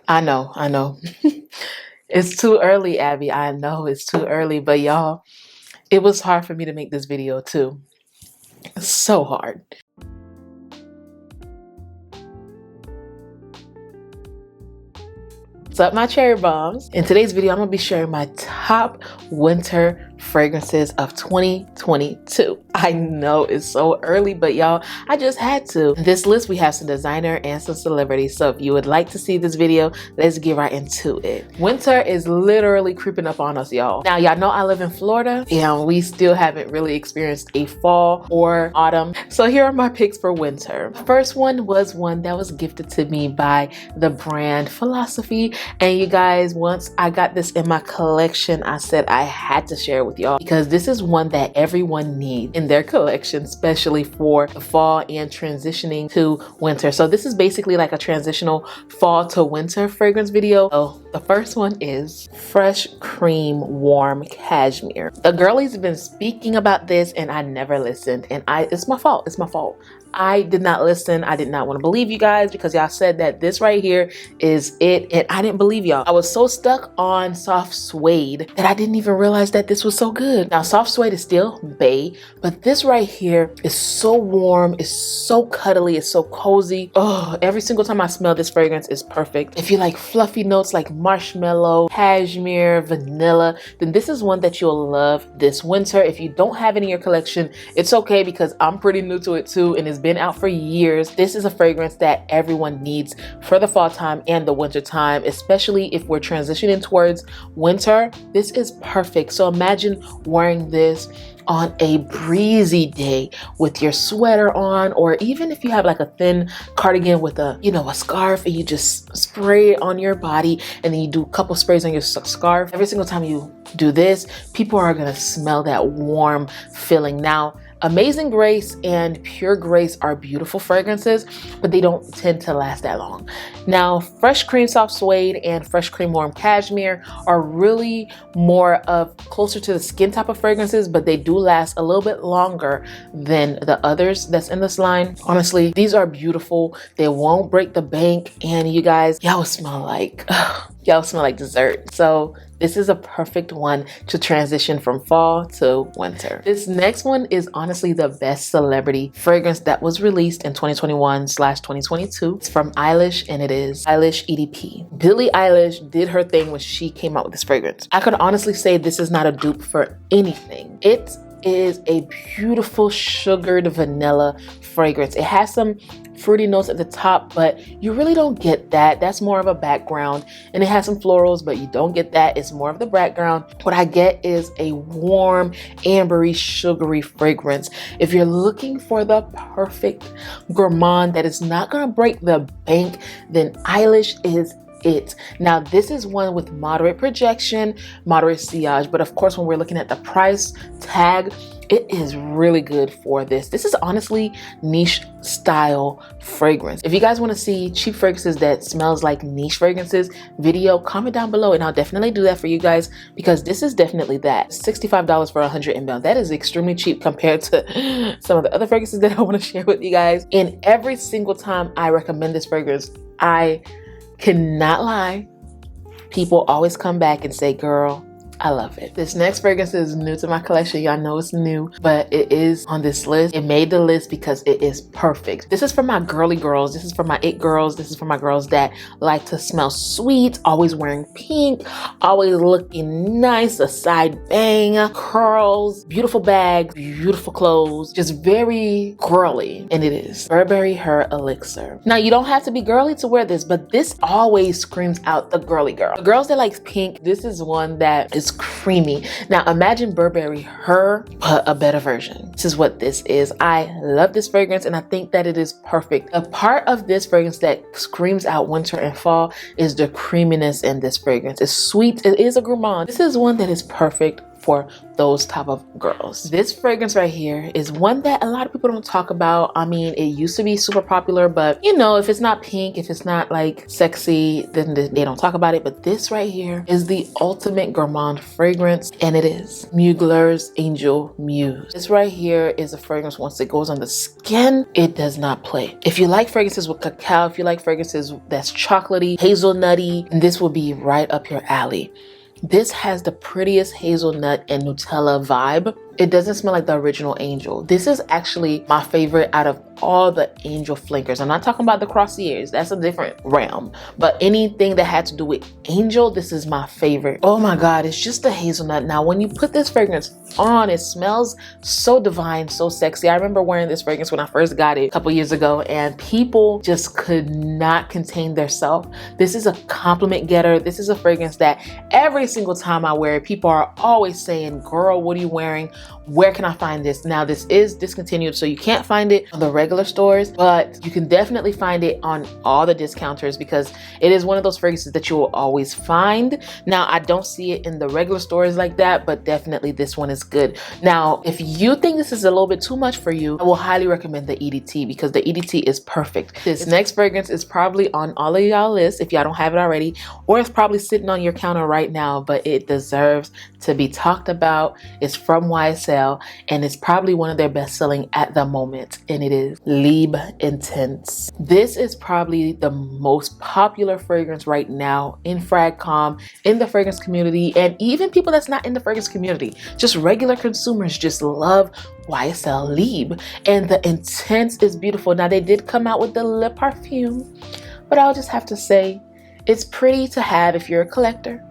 I know, I know. It's too early, Abby. I know it's too early, but y'all, it was hard for me to make this video too. It's so hard. What's up, my cherry bombs? In today's video, I'm gonna be sharing my top winter fragrances of 2022. I know it's so early, but y'all, I just had to. In this list, we have some designer and some celebrities. So if you would like to see this video, let's get right into it. Winter is literally creeping up on us, y'all. Now, y'all know I live in Florida and we still haven't really experienced a fall or autumn. So here are my picks for winter. First one was one that was gifted to me by the brand Philosophy. And you guys, once I got this in my collection, I said I had to share it with y'all because this is one that everyone needs in their collection, especially for the fall and transitioning to winter. So this is basically like a transitional fall to winter fragrance video. So the first one is Fresh Cream Warm Cashmere. The girlies have been speaking about this and I never listened, and it's my fault. It's my fault. I did not listen. I did not want to believe you guys because y'all said that this right here is it, and I didn't believe y'all. I was so stuck on soft suede that I didn't even realize that this was so good. Now, soft suede is still bae, but this right here is so warm, it's so cuddly, it's so cozy. Oh, every single time I smell this fragrance is perfect. If you like fluffy notes like marshmallow, cashmere, vanilla, then this is one that you'll love this winter. If you don't have it in your collection, it's okay because I'm pretty new to it too, and it's been out for years. This is a fragrance that everyone needs for the fall time and the winter time, especially if we're transitioning towards winter. This is perfect. So imagine wearing this on a breezy day with your sweater on, or even if you have like a thin cardigan with a, a scarf, and you just spray it on your body and then you do a couple sprays on your scarf. Every single time you do this, people are gonna smell that warm feeling. Now, Amazing Grace and Pure Grace are beautiful fragrances, but they don't tend to last that long. Now, Fresh Cream Soft Suede and Fresh Cream Warm Cashmere are really more of closer to the skin type of fragrances, but they do last a little bit longer than the others that's in this line. Honestly, these are beautiful. They won't break the bank, and you guys, y'all smell like dessert. So this is a perfect one to transition from fall to winter. This next one is honestly the best celebrity fragrance that was released in 2021/2022. It's from Eilish, and it is Eilish EDP. Billie Eilish did her thing when she came out with this fragrance. I could honestly say this is not a dupe for anything. It is a beautiful sugared vanilla fragrance. It has some fruity notes at the top, but you really don't get that. That's more of a background. And it has some florals, but you don't get that. It's more of the background. What I get is a warm, ambery, sugary fragrance. If you're looking for the perfect gourmand that is not gonna break the bank, then Eilish is it. Now, this is one with moderate projection, moderate sillage, but of course, when we're looking at the price tag, it is really good for this. This is honestly niche style fragrance. If you guys want to see cheap fragrances that smells like niche fragrances video, comment down below and I'll definitely do that for you guys, because this is definitely that. $65 for 100 ml. That is extremely cheap compared to some of the other fragrances that I want to share with you guys. And every single time I recommend this fragrance, I cannot lie, people always come back and say, girl, I love it. This next fragrance is new to my collection. Y'all know it's new, but it is on this list. It made the list because it is perfect. This is for my girly girls. This is for my it girls. This is for my girls that like to smell sweet, always wearing pink, always looking nice, a side bang, curls, beautiful bags, beautiful clothes, just very girly. And it is Burberry Her Elixir. Now, you don't have to be girly to wear this, but this always screams out the girly girl. The girls that like pink, this is one that is creamy. Now imagine Burberry Her, but a better version. This is what this is. I love this fragrance and I think that it is perfect. A part of this fragrance that screams out winter and fall is the creaminess in this fragrance. It's sweet. It is a gourmand. This is one that is perfect for those type of girls. This fragrance right here is one that a lot of people don't talk about. I mean, it used to be super popular, but you know, if it's not pink, if it's not like sexy, then they don't talk about it. But this right here is the ultimate gourmand fragrance, and it is Mugler's Angel Muse. This right here is a fragrance, once it goes on the skin, it does not play. If you like fragrances with cacao, if you like fragrances that's chocolatey, hazelnutty, this will be right up your alley. This has the prettiest hazelnut and Nutella vibe. It doesn't smell like the original Angel. This is actually my favorite out of all the Angel flankers. I'm not talking about the Crossiers, that's a different realm. But anything that had to do with Angel, this is my favorite. Oh my God, it's just the hazelnut. Now, when you put this fragrance on, it smells so divine, so sexy. I remember wearing this fragrance when I first got it a couple years ago, and people just could not contain their self. This is a compliment getter. This is a fragrance that every single time I wear it, people are always saying, girl, what are you wearing? Where can I find this? Now, this is discontinued, so you can't find it on the regular stores, but you can definitely find it on all the discounters because it is one of those fragrances that you will always find. Now, I don't see it in the regular stores like that, but definitely this one is good. Now, if you think this is a little bit too much for you, I will highly recommend the EDT because the EDT is perfect. This next fragrance is probably on all of y'all lists if y'all don't have it already, or it's probably sitting on your counter right now, but it deserves to be talked about. It's from YSL, and it's probably one of their best selling at the moment, and it is Libre Intense. This is probably the most popular fragrance right now in FragCom, in the fragrance community, and even people that's not in the fragrance community. Just regular consumers just love YSL Libre, and the Intense is beautiful. Now, they did come out with the Le Parfum, but I'll just have to say it's pretty to have if you're a collector.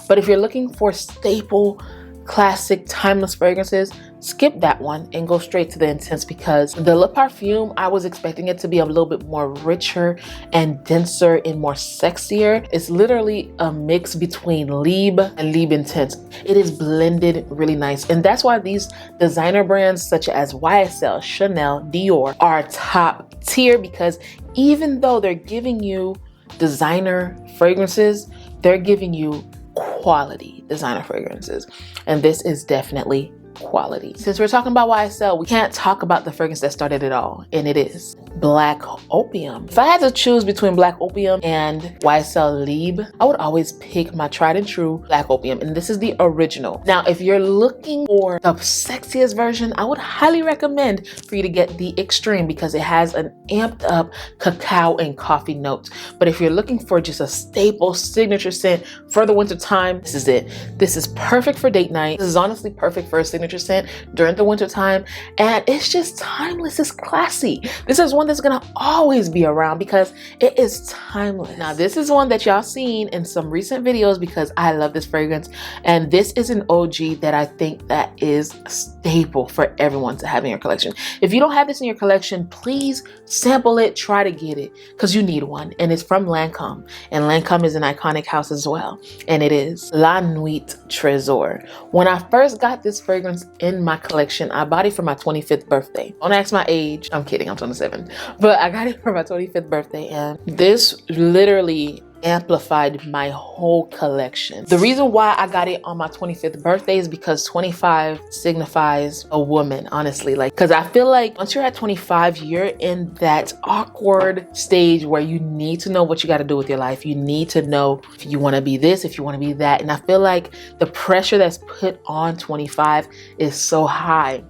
But if you're looking for staple, classic, timeless fragrances, skip that one and go straight to the Intense, because the Le Parfum, I was expecting it to be a little bit more richer and denser and more sexier. It's literally a mix between Libre and Libre Intense. It is blended really nice, and that's why these designer brands such as YSL, Chanel, Dior are top tier, because even though they're giving you designer fragrances, they're giving you quality designer fragrances, and this is definitely quality. Since we're talking about YSL, we can't talk about the fragrance that started it all, and it is Black Opium. If I had to choose between Black Opium and YSL Libre, I would always pick my tried and true Black Opium, and this is the original. Now, if you're looking for the sexiest version, I would highly recommend for you to get the Extreme, because it has an amped up cacao and coffee note. But if you're looking for just a staple signature scent for the winter time, this is it. This is perfect for date night. This is honestly perfect for a signature scent during the winter time, and it's just timeless. It's classy. This is one that's gonna always be around because it is timeless. Now, this is one that y'all seen in some recent videos because I love this fragrance, and this is an OG that I think that is a staple for everyone to have in your collection. If you don't have this in your collection, please sample it, try to get it, because you need one. And it's from Lancome, and Lancome is an iconic house as well, and it is La Nuit Tresor. When I first got this fragrance in my collection, I bought it for my 25th birthday. Don't ask my age. I'm kidding, I'm 27. But I got it for my 25th birthday, and this literally amplified my whole collection. The reason why I got it on my 25th birthday is because 25 signifies a woman, honestly. Like, because I feel like once you're at 25, you're in that awkward stage where you need to know what you got to do with your life. You need to know if you want to be this, if you want to be that. And I feel like the pressure that's put on 25 is so high,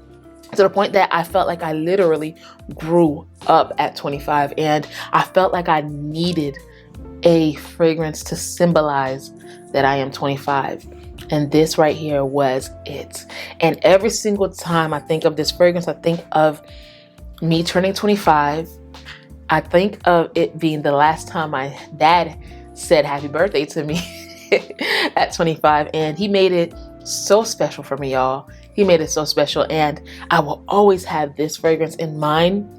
to the point that I felt like I literally grew up at 25, and I felt like I needed a fragrance to symbolize that I am 25. And this right here was it. And every single time I think of this fragrance, I think of me turning 25. I think of it being the last time my dad said happy birthday to me at 25, and he made it so special for me, y'all. He made it so special, and I will always have this fragrance in mind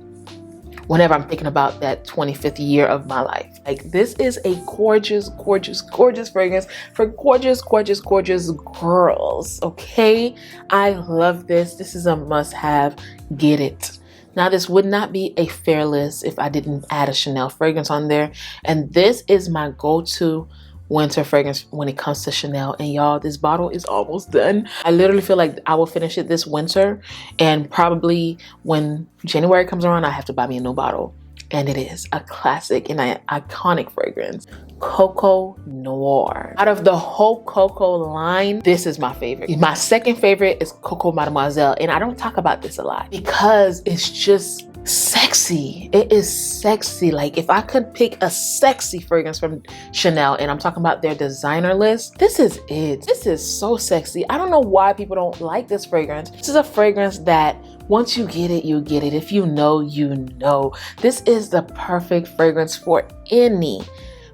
whenever I'm thinking about that 25th year of my life. Like, this is a gorgeous, gorgeous, gorgeous fragrance for gorgeous, gorgeous, gorgeous girls, okay? I love this. This is a must-have. Get it. Now, this would not be a fair list if I didn't add a Chanel fragrance on there, and this is my go-to winter fragrance when it comes to Chanel. And y'all, this bottle is almost done. I literally feel like I will finish it this winter, and probably when January comes around, I have to buy me a new bottle. And it is a classic and an iconic fragrance, Coco Noir. Out of the whole Coco line, this is my favorite. My second favorite is Coco Mademoiselle, and I don't talk about this a lot because it's just sexy. It is sexy. Like, if I could pick a sexy fragrance from Chanel, and I'm talking about their designer list, this is it. This is so sexy. I don't know why people don't like this fragrance. This is a fragrance that once you get it, you get it. If you know, you know. This is the perfect fragrance for any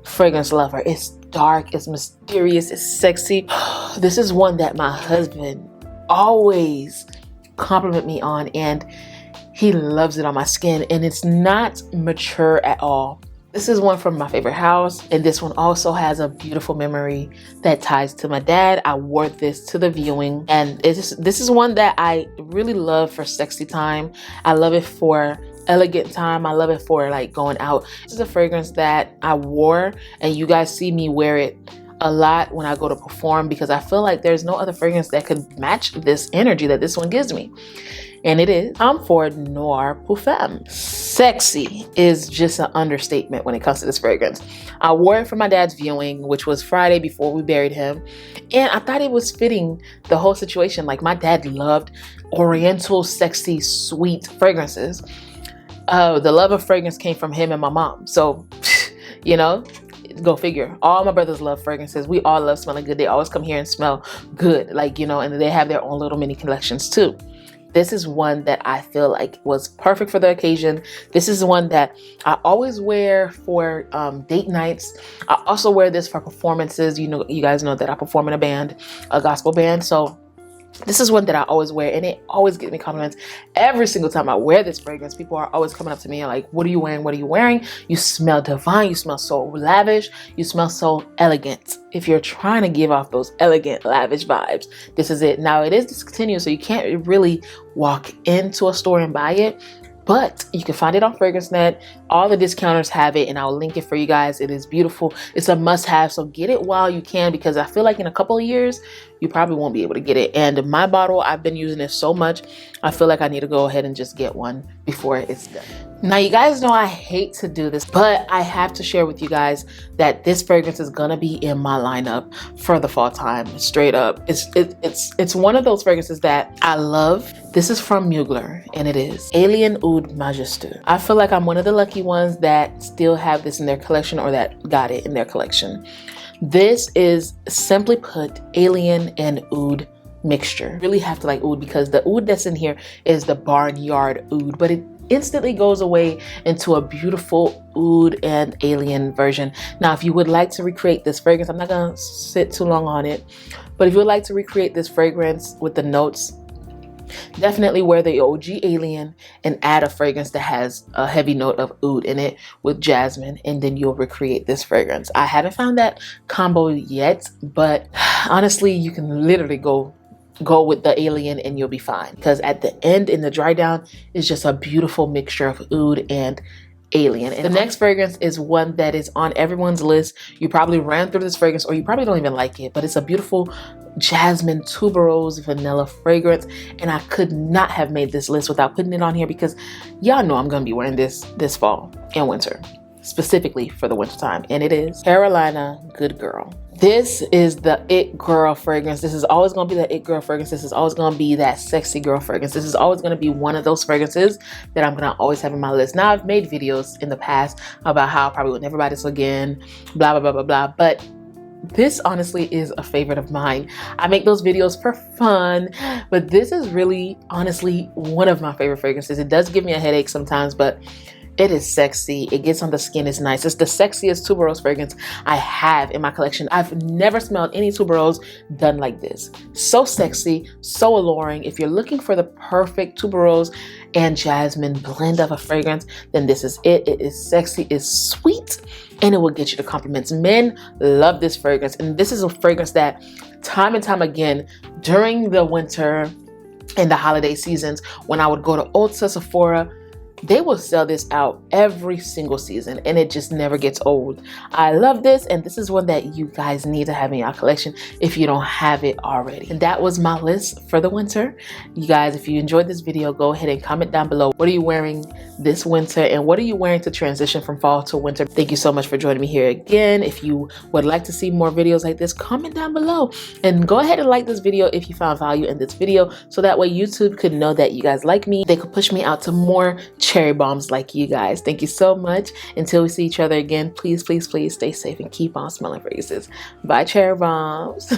fragrance lover. It's dark, it's mysterious, it's sexy. This is one that my husband always compliment me on, and he loves it on my skin, and it's not mature at all. This is one from my favorite house, and this one also has a beautiful memory that ties to my dad. I wore this to the viewing, and this is one that I really love for sexy time. I love it for elegant time. I love it for like going out. This is a fragrance that I wore, and you guys see me wear it a lot when I go to perform, because I feel like there's no other fragrance that could match this energy that this one gives me. And it is Tom Ford Noir Pou Femme. Sexy is just an understatement when it comes to this fragrance. I wore it for my dad's viewing, which was Friday before we buried him. And I thought it was fitting the whole situation. Like, my dad loved oriental, sexy, sweet fragrances. The love of fragrance came from him and my mom. So, you know, go figure. All my brothers love fragrances. We all love smelling good. They always come here and smell good, like, you know, and they have their own little mini collections too. This is one that I feel like was perfect for the occasion. This is one that I always wear for date nights. I also wear this for performances. You know, you guys know that I perform in a band, a gospel band. So this is one that I always wear, and it always gets me compliments. Every single time I wear this fragrance, people are always coming up to me and like, what are you wearing? What are you wearing? You smell divine. You smell so lavish. You smell so elegant. If you're trying to give off those elegant, lavish vibes, this is it. Now, it is discontinued, so you can't really walk into a store and buy it, but you can find it on FragranceNet. All the discounters have it, and I'll link it for you guys. It is beautiful. It's a must-have, so get it while you can, because I feel like in a couple of years, you probably won't be able to get it. And my bottle, I've been using it so much, I feel like I need to go ahead and just get one before it's done. Now, you guys know I hate to do this, but I have to share with you guys that this fragrance is gonna be in my lineup for the fall time, straight up. It's one of those fragrances that I love. This is from Mugler, and it is Alien Oud Majestueux. I feel like I'm one of the lucky ones that still have this in their collection, or that got it in their collection. This is, simply put, alien and oud mixture. Really have to like oud, because the oud that's in here is the barnyard oud, but it instantly goes away into a beautiful oud and alien version. Now, if you would like to recreate this fragrance, I'm not gonna sit too long on it, but if you would like to recreate this fragrance with the notes, definitely wear the OG alien and add a fragrance that has a heavy note of oud in it with jasmine, and then you'll recreate this fragrance. I haven't found that combo yet, but honestly, you can literally go with the alien and you'll be fine, because at the end, in the dry down, is just a beautiful mixture of oud and alien. And the next fragrance is one that is on everyone's list. You probably ran through this fragrance, or you probably don't even like it, but it's a beautiful jasmine tuberose vanilla fragrance, and I could not have made this list without putting it on here, because y'all know I'm gonna be wearing this fall and winter, specifically for the winter time, and it is Carolina Good Girl. This is the it girl fragrance. This is always going to be the it girl fragrance. This is always going to be that sexy girl fragrance. This is always going to be one of those fragrances that I'm going to always have in my list. Now, I've made videos in the past about how I probably would never buy this again, blah, blah, blah, blah, blah. But this honestly is a favorite of mine. I make those videos for fun, but this is really, honestly, one of my favorite fragrances. It does give me a headache sometimes, but it is sexy. It gets on the skin. It's nice. It's the sexiest tuberose fragrance I have in my collection. I've never smelled any tuberose done like this. So sexy, so alluring. If you're looking for the perfect tuberose and jasmine blend of a fragrance, then this is it. It is sexy, it's sweet, and it will get you the compliments. Men love this fragrance, and this is a fragrance that time and time again during the winter and the holiday seasons, when I would go to Ulta, Sephora, They will sell this out every single season and it just never gets old. I love this, and this is one that you guys need to have in your collection if you don't have it already. And that was my list for the winter. You guys, if you enjoyed this video, go ahead and comment down below. What are you wearing this winter and what are you wearing to transition from fall to winter? Thank you so much for joining me here again. If you would like to see more videos like this, comment down below and go ahead and like this video if you found value in this video, so that way YouTube could know that you guys like me. They could push me out to more cherry bombs like you guys. Thank you so much. Until we see each other again, please, please, please stay safe and keep on smelling fragrances. Bye, cherry bombs.